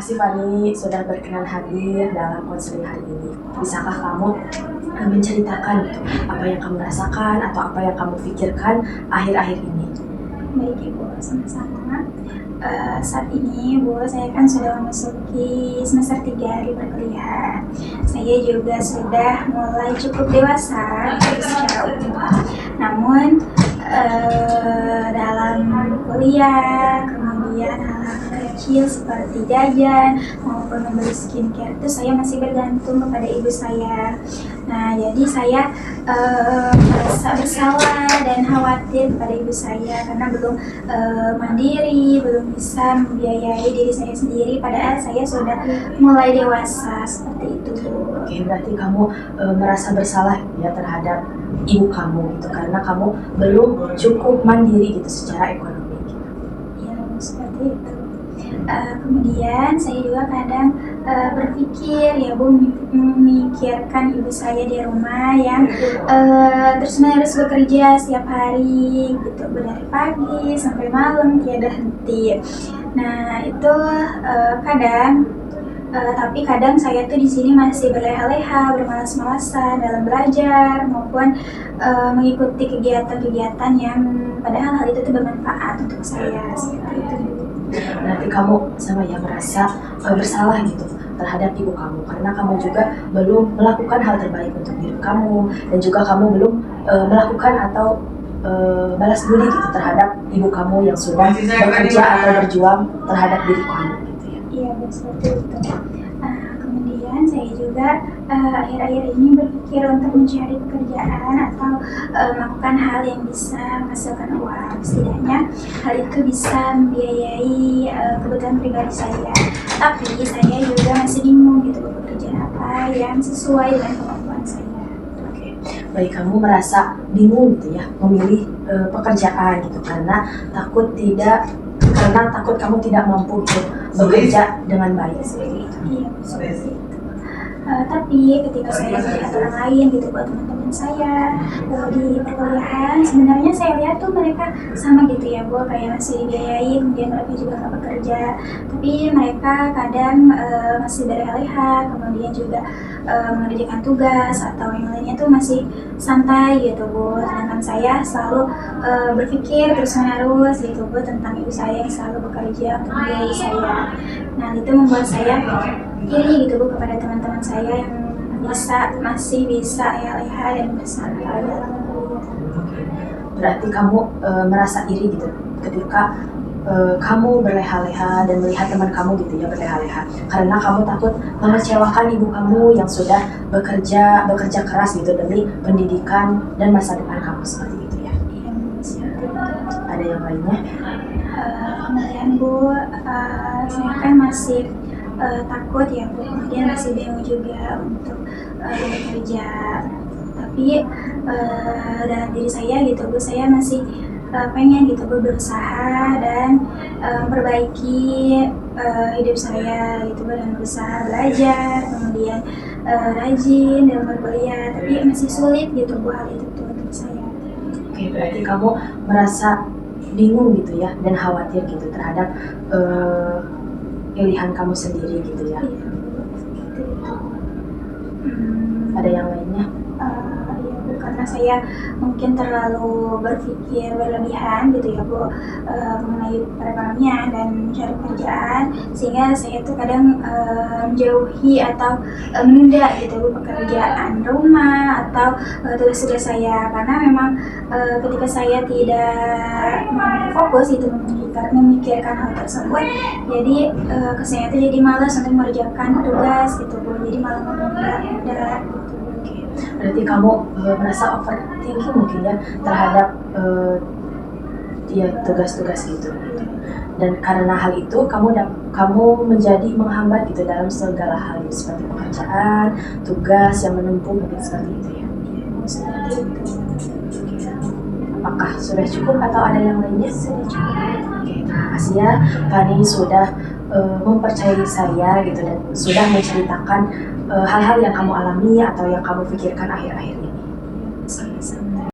kasih Fani sudah berkenan hadir dalam konseling hari ini. Bisakah kamu menceritakan gitu, apa yang kamu rasakan atau apa yang kamu pikirkan akhir-akhir ini? Baik Ibu, sama-sama. Saat ini Bu, saya kan sudah memasuki semester 3 di perkuliahan. Saya juga sudah mulai cukup dewasa secara umum. Namun dalam kuliah, kemudian hal-hal kecil seperti jajan maupun membeli skincare itu saya masih bergantung kepada ibu saya. Nah, jadi saya merasa bersalah dan khawatir kepada ibu saya karena belum mandiri, belum bisa membiayai diri saya sendiri. Padahal saya sudah mulai dewasa seperti itu. Oke, berarti kamu merasa bersalah ya terhadap ibu kamu gitu karena kamu belum cukup mandiri gitu secara ekonomi. Ya, seperti itu. Kemudian saya juga kadang berpikir ya Bu, memikirkan ibu saya di rumah yang terus-menerus bekerja setiap hari gitu, dari pagi sampai malam tiada henti. Nah itu tapi kadang saya tuh di sini masih berleha-leha, bermalas-malasan dalam belajar maupun mengikuti kegiatan-kegiatan yang padahal hal itu tuh bermanfaat untuk saya seperti itu. Berarti kamu sama ya merasa bersalah gitu terhadap ibu kamu karena kamu juga belum melakukan hal terbaik untuk diri kamu dan juga kamu belum melakukan atau balas budi gitu terhadap ibu kamu yang sudah bekerja atau berjuang terhadap diri kamu gitu ya. Iya, seperti itu. Kemudian saya juga akhir-akhir ini berpikir untuk mencari pekerjaan atau melakukan hal yang bisa menghasilkan uang. Setidaknya hal itu bisa membiayai kebutuhan pribadi saya. Tapi saya juga masih bingung gitu pekerjaan apa yang sesuai dengan kemampuan saya. Oke. Baik, kamu merasa bingung gitu ya memilih pekerjaan gitu karena takut kamu tidak mampu gitu, bekerja dengan baik seperti itu. Iya, seperti itu. Tapi ketika saya melihat orang lain gitu, buat teman-teman saya di perkuliahan, sebenarnya saya lihat tuh mereka sama gitu ya Bu, kayak masih dibiayai, kemudian mereka juga nggak bekerja, tapi mereka kadang masih berleha-leha, kemudian juga mengerjakan tugas atau yang lainnya tuh masih santai gitu Bu. Sedangkan saya selalu berpikir terus-menerus gitu Bu tentang ibu saya yang selalu bekerja untuk membiayai saya. Nah itu membuat saya iri gitu Bu kepada teman-teman saya yang masih bisa leha dan bersantai dalam kuliah. Berarti kamu merasa iri gitu ketika kamu berleha-leha dan melihat teman kamu gitu ya berleha-leha karena kamu takut mengecewakan ibu kamu yang sudah bekerja keras gitu demi pendidikan dan masa depan kamu seperti itu ya. Iya, seperti itu. Ada yang lainnya? Kemudian Bu, saya kan masih takut ya Bu, kemudian masih bingung juga untuk bekerja. Tapi dalam diri saya gitu Bu, saya masih pengen gitu Bu berusaha dan memperbaiki hidup saya gitu Bu, dan berusaha belajar, kemudian rajin dalam berkuliah, tapi masih sulit gitu Bu hal itu tuh untuk saya. Oke, berarti kamu merasa bingung gitu ya dan khawatir gitu terhadap pilihan kamu sendiri gitu ya. Iya, seperti itu. Ada yang lainnya? Ya Bu, karena saya mungkin terlalu berpikir berlebihan gitu ya Bu mengenai perekonomian dan mencari pekerjaan, sehingga saya tuh kadang menjauhi atau menunda gitu Bu pekerjaan rumah atau tugas-tugas saya, karena memang ketika saya tidak fokus itu memikirkan hal tersebut, jadi saya tuh jadi malas untuk mengerjakan tugas gitu Bu, jadi malah menunda. Berarti kamu merasa overthinking mungkin ya terhadap tugas-tugas gitu. Dan karena hal itu kamu menjadi menghambat gitu dalam segala hal seperti pekerjaan, tugas yang menumpuk mungkin seperti itu ya. Seperti itu. Apakah sudah cukup atau ada yang lainnya? Sudah cukup. Oke, terima kasih ya Fani sudah mempercayai saya gitu dan sudah menceritakan hal-hal yang kamu alami atau yang kamu pikirkan akhir-akhir ini.